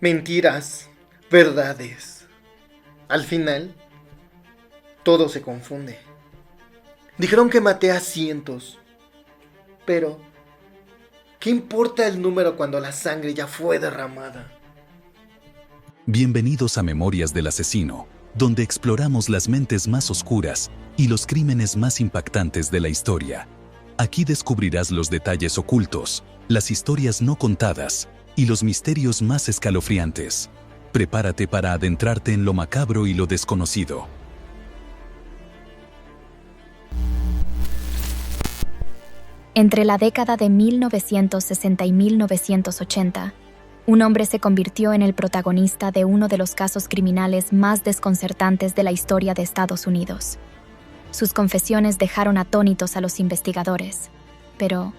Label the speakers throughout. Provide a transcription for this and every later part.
Speaker 1: Mentiras, verdades. Al final, todo se confunde. Dijeron que maté a cientos, pero ¿qué importa el número cuando la sangre ya fue derramada?
Speaker 2: Bienvenidos a Memorias del Asesino, donde exploramos las mentes más oscuras y los crímenes más impactantes de la historia. Aquí descubrirás los detalles ocultos, las historias no contadas y los misterios más escalofriantes. Prepárate para adentrarte en lo macabro y lo desconocido.
Speaker 3: Entre la década de 1960 y 1980, un hombre se convirtió en el protagonista de uno de los casos criminales más desconcertantes de la historia de Estados Unidos. Sus confesiones dejaron atónitos a los investigadores. Pero,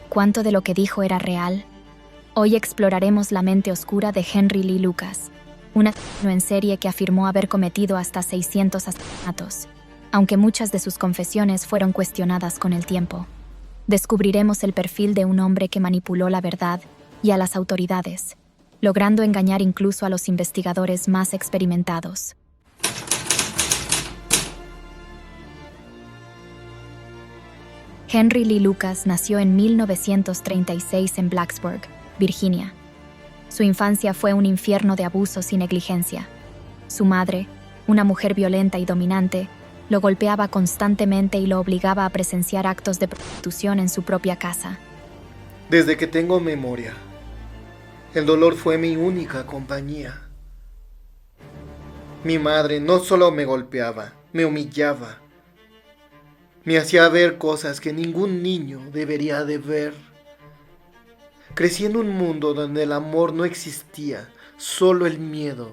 Speaker 3: ¿cuánto de lo que dijo era real? Hoy exploraremos la mente oscura de Henry Lee Lucas, un asesino en serie que afirmó haber cometido hasta 600 asesinatos, aunque muchas de sus confesiones fueron cuestionadas con el tiempo. Descubriremos el perfil de un hombre que manipuló la verdad y a las autoridades, logrando engañar incluso a los investigadores más experimentados. Henry Lee Lucas nació en 1936 en Blacksburg, Virginia. Su infancia fue un infierno de abusos y negligencia. Su madre, una mujer violenta y dominante, lo golpeaba constantemente y lo obligaba a presenciar actos de prostitución en su propia casa.
Speaker 1: Desde que tengo memoria, el dolor fue mi única compañía. Mi madre no solo me golpeaba, me humillaba. Me hacía ver cosas que ningún niño debería de ver. Crecí en un mundo donde el amor no existía, solo el miedo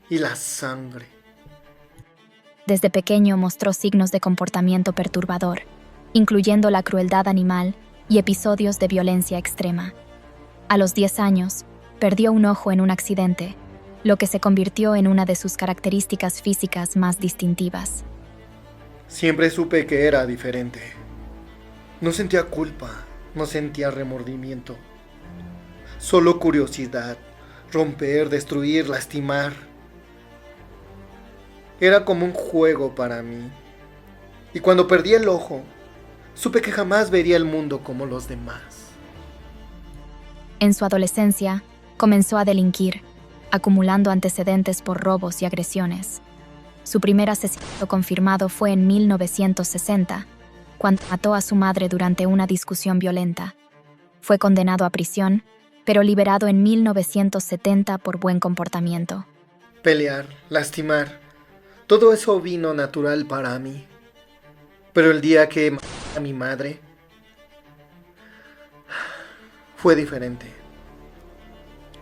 Speaker 1: y la sangre.
Speaker 3: Desde pequeño mostró signos de comportamiento perturbador, incluyendo la crueldad animal y episodios de violencia extrema. A los 10 años, perdió un ojo en un accidente, lo que se convirtió en una de sus características físicas más distintivas.
Speaker 1: Siempre supe que era diferente. No sentía culpa, no sentía remordimiento. Solo curiosidad, romper, destruir, lastimar. Era como un juego para mí. Y cuando perdí el ojo, supe que jamás vería el mundo como los demás.
Speaker 3: En su adolescencia, comenzó a delinquir, acumulando antecedentes por robos y agresiones. Su primer asesinato confirmado fue en 1960, cuando mató a su madre durante una discusión violenta. Fue condenado a prisión, pero liberado en 1970 por buen comportamiento.
Speaker 1: Pelear, lastimar, todo eso vino natural para mí. Pero el día que maté a mi madre, fue diferente.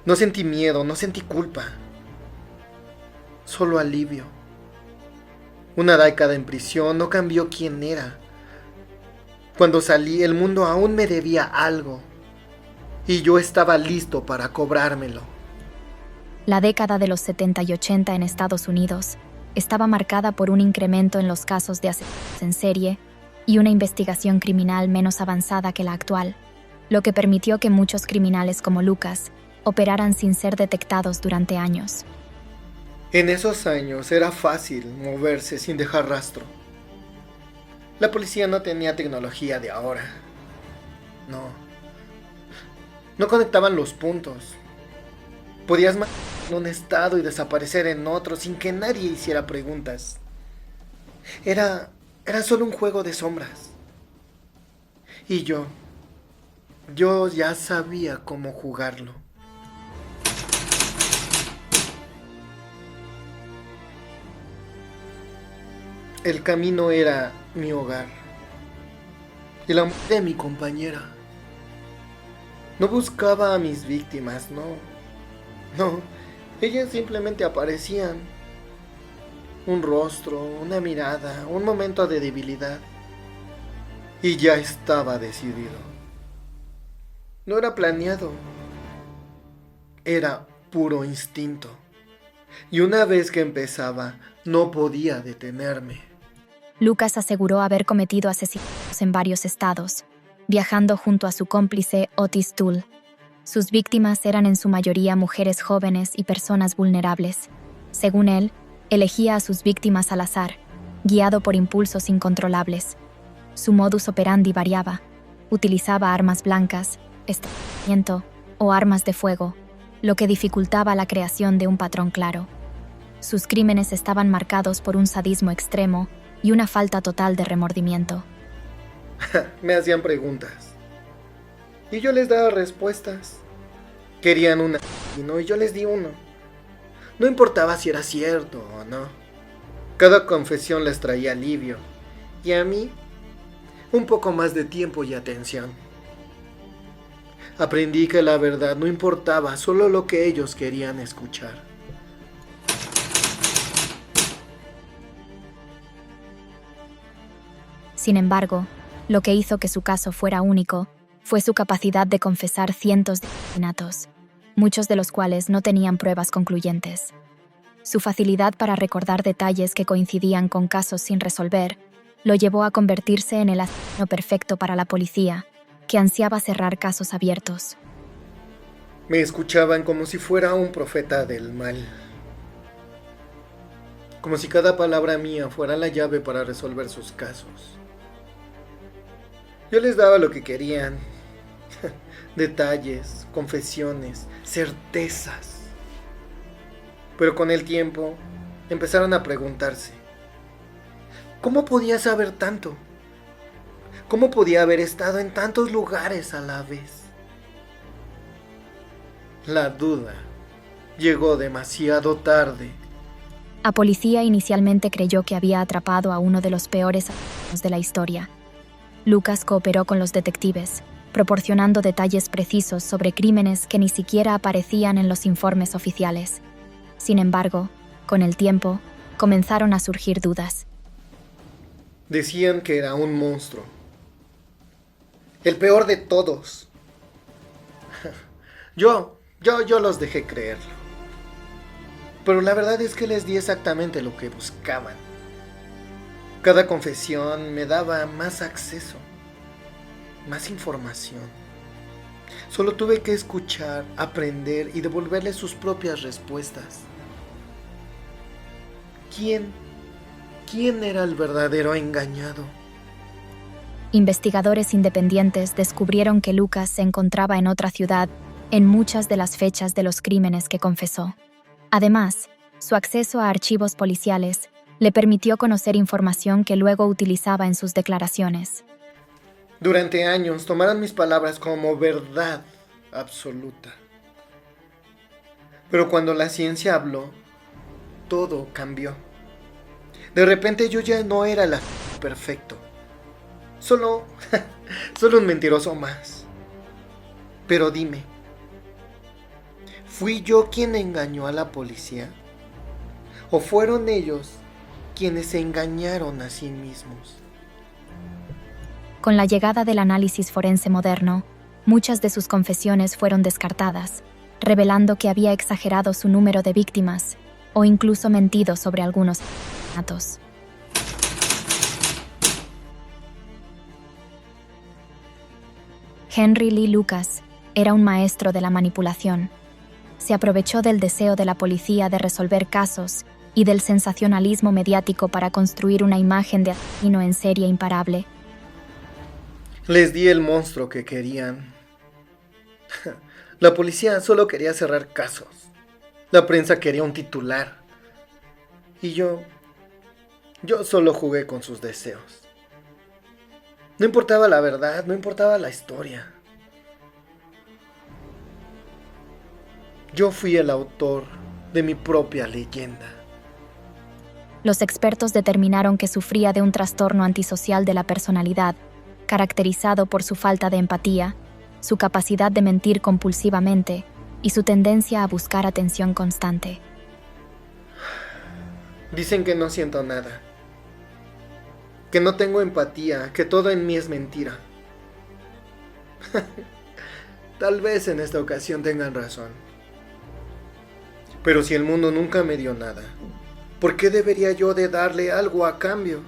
Speaker 1: No sentí miedo, no sentí culpa. Solo alivio. Una década en prisión no cambió quién era. Cuando salí, el mundo aún me debía algo. Y yo estaba listo para cobrármelo.
Speaker 3: La década de los 70 y 80 en Estados Unidos estaba marcada por un incremento en los casos de asesinatos en serie y una investigación criminal menos avanzada que la actual, lo que permitió que muchos criminales como Lucas operaran sin ser detectados durante años.
Speaker 1: En esos años era fácil moverse sin dejar rastro. La policía no tenía tecnología de ahora. No conectaban los puntos. Podías matar en un estado y desaparecer en otro sin que nadie hiciera preguntas. Era solo un juego de sombras. Y yo ya sabía cómo jugarlo. El camino era mi hogar. Y la muerte de mi compañera. No buscaba a mis víctimas, no. Ellas simplemente aparecían. Un rostro, una mirada, un momento de debilidad. Y ya estaba decidido. No era planeado. Era puro instinto. Y una vez que empezaba, no podía detenerme.
Speaker 3: Lucas aseguró haber cometido asesinatos en varios estados, viajando junto a su cómplice Otis Toole. Sus víctimas eran en su mayoría mujeres jóvenes y personas vulnerables. Según él, elegía a sus víctimas al azar, guiado por impulsos incontrolables. Su modus operandi variaba. Utilizaba armas blancas, estrellamiento o armas de fuego, lo que dificultaba la creación de un patrón claro. Sus crímenes estaban marcados por un sadismo extremo y una falta total de remordimiento.
Speaker 1: Me hacían preguntas y yo les daba respuestas. Querían un asesino y yo les di uno. No importaba si era cierto o no. Cada confesión les traía alivio y a mí un poco más de tiempo y atención. Aprendí que la verdad no importaba, solo lo que ellos querían escuchar.
Speaker 3: Sin embargo, lo que hizo que su caso fuera único fue su capacidad de confesar cientos de asesinatos, muchos de los cuales no tenían pruebas concluyentes. Su facilidad para recordar detalles que coincidían con casos sin resolver lo llevó a convertirse en el asesino perfecto para la policía, que ansiaba cerrar casos abiertos.
Speaker 1: Me escuchaban como si fuera un profeta del mal. Como si cada palabra mía fuera la llave para resolver sus casos. Yo les daba lo que querían. Detalles, confesiones, certezas. Pero con el tiempo empezaron a preguntarse: ¿cómo podía saber tanto? ¿Cómo podía haber estado en tantos lugares a la vez? La duda llegó demasiado tarde.
Speaker 3: La policía inicialmente creyó que había atrapado a uno de los peores asesinos de la historia. Lucas cooperó con los detectives, proporcionando detalles precisos sobre crímenes que ni siquiera aparecían en los informes oficiales. Sin embargo, con el tiempo, comenzaron a surgir dudas.
Speaker 1: Decían que era un monstruo. El peor de todos. Yo los dejé creerlo. Pero la verdad es que les di exactamente lo que buscaban. Cada confesión me daba más acceso, más información. Solo tuve que escuchar, aprender y devolverles sus propias respuestas. ¿Quién era el verdadero engañado?
Speaker 3: Investigadores independientes descubrieron que Lucas se encontraba en otra ciudad en muchas de las fechas de los crímenes que confesó. Además, su acceso a archivos policiales le permitió conocer información que luego utilizaba en sus declaraciones.
Speaker 1: Durante años tomaron mis palabras como verdad absoluta. Pero cuando la ciencia habló, todo cambió. De repente yo ya no era el perfecto. Solo un mentiroso más. Pero dime, ¿fui yo quien engañó a la policía? ¿O fueron ellos quienes se engañaron a sí mismos?
Speaker 3: Con la llegada del análisis forense moderno, muchas de sus confesiones fueron descartadas, revelando que había exagerado su número de víctimas o incluso mentido sobre algunos asesinatos. Henry Lee Lucas era un maestro de la manipulación. Se aprovechó del deseo de la policía de resolver casos y del sensacionalismo mediático para construir una imagen de asesino en serie imparable.
Speaker 1: Les di el monstruo que querían. La policía solo quería cerrar casos. La prensa quería un titular. Y yo solo jugué con sus deseos. No importaba la verdad, no importaba la historia. Yo fui el autor de mi propia leyenda.
Speaker 3: Los expertos determinaron que sufría de un trastorno antisocial de la personalidad, caracterizado por su falta de empatía, su capacidad de mentir compulsivamente y su tendencia a buscar atención constante.
Speaker 1: Dicen que no siento nada, que no tengo empatía, que todo en mí es mentira. Tal vez en esta ocasión tengan razón. Pero si el mundo nunca me dio nada, ¿por qué debería yo de darle algo a cambio?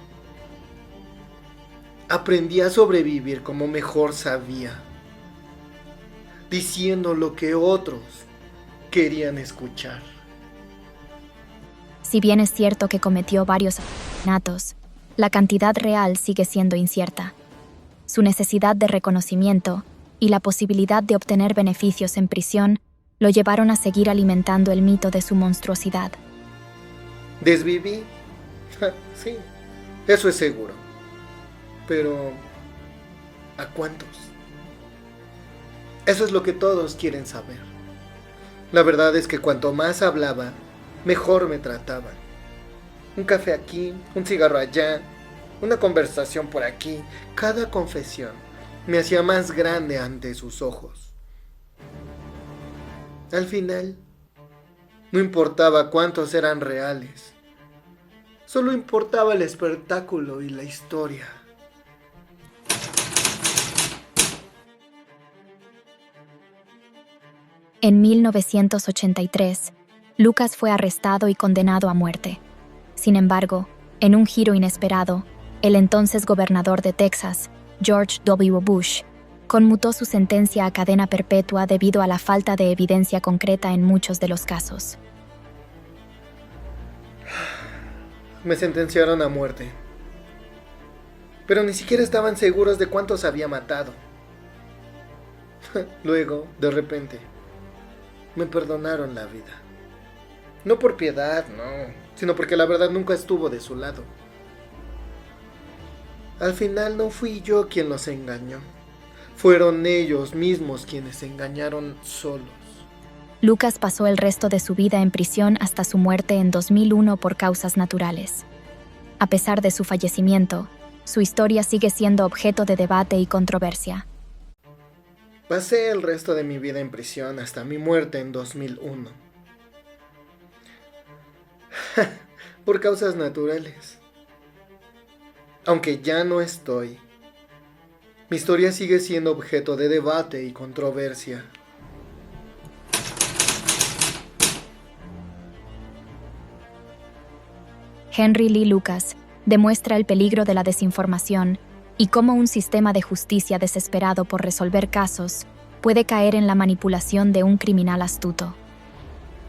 Speaker 1: Aprendí a sobrevivir como mejor sabía. diciendo lo que otros querían escuchar.
Speaker 3: Si bien es cierto que cometió varios asesinatos, la cantidad real sigue siendo incierta. Su necesidad de reconocimiento y la posibilidad de obtener beneficios en prisión lo llevaron a seguir alimentando el mito de su monstruosidad.
Speaker 1: ¿Desviví? Sí, eso es seguro. Pero, ¿a cuántos? Eso es lo que todos quieren saber. La verdad es que cuanto más hablaba, mejor me trataban. Un café aquí, un cigarro allá, una conversación por aquí. Cada confesión me hacía más grande ante sus ojos. Al final, no importaba cuántos eran reales. Solo importaba el espectáculo y la historia.
Speaker 3: En 1983, Lucas fue arrestado y condenado a muerte. Sin embargo, en un giro inesperado, el entonces gobernador de Texas, George W. Bush, conmutó su sentencia a cadena perpetua debido a la falta de evidencia concreta en muchos de los casos.
Speaker 1: Me sentenciaron a muerte. Pero ni siquiera estaban seguros de cuántos había matado. Luego, de repente, me perdonaron la vida. No por piedad, no, sino porque la verdad nunca estuvo de su lado. Al final no fui yo quien los engañó. Fueron ellos mismos quienes se engañaron solos.
Speaker 3: Lucas pasó el resto de su vida en prisión hasta su muerte en 2001 por causas naturales. A pesar de su fallecimiento, su historia sigue siendo objeto de debate y controversia.
Speaker 1: Pasé el resto de mi vida en prisión hasta mi muerte en 2001. Por causas naturales. Aunque ya no estoy, mi historia sigue siendo objeto de debate y controversia.
Speaker 3: Henry Lee Lucas demuestra el peligro de la desinformación y cómo un sistema de justicia desesperado por resolver casos puede caer en la manipulación de un criminal astuto.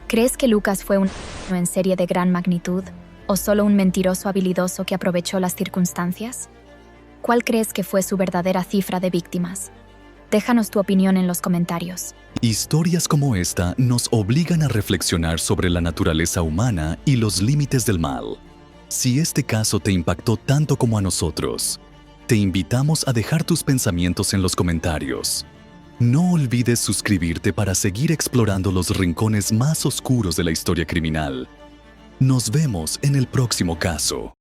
Speaker 3: ¿Crees que Lucas fue un asesino en serie de gran magnitud o solo un mentiroso habilidoso que aprovechó las circunstancias? ¿Cuál crees que fue su verdadera cifra de víctimas? Déjanos tu opinión en los comentarios.
Speaker 2: Historias como esta nos obligan a reflexionar sobre la naturaleza humana y los límites del mal. Si este caso te impactó tanto como a nosotros, te invitamos a dejar tus pensamientos en los comentarios. No olvides suscribirte para seguir explorando los rincones más oscuros de la historia criminal. Nos vemos en el próximo caso.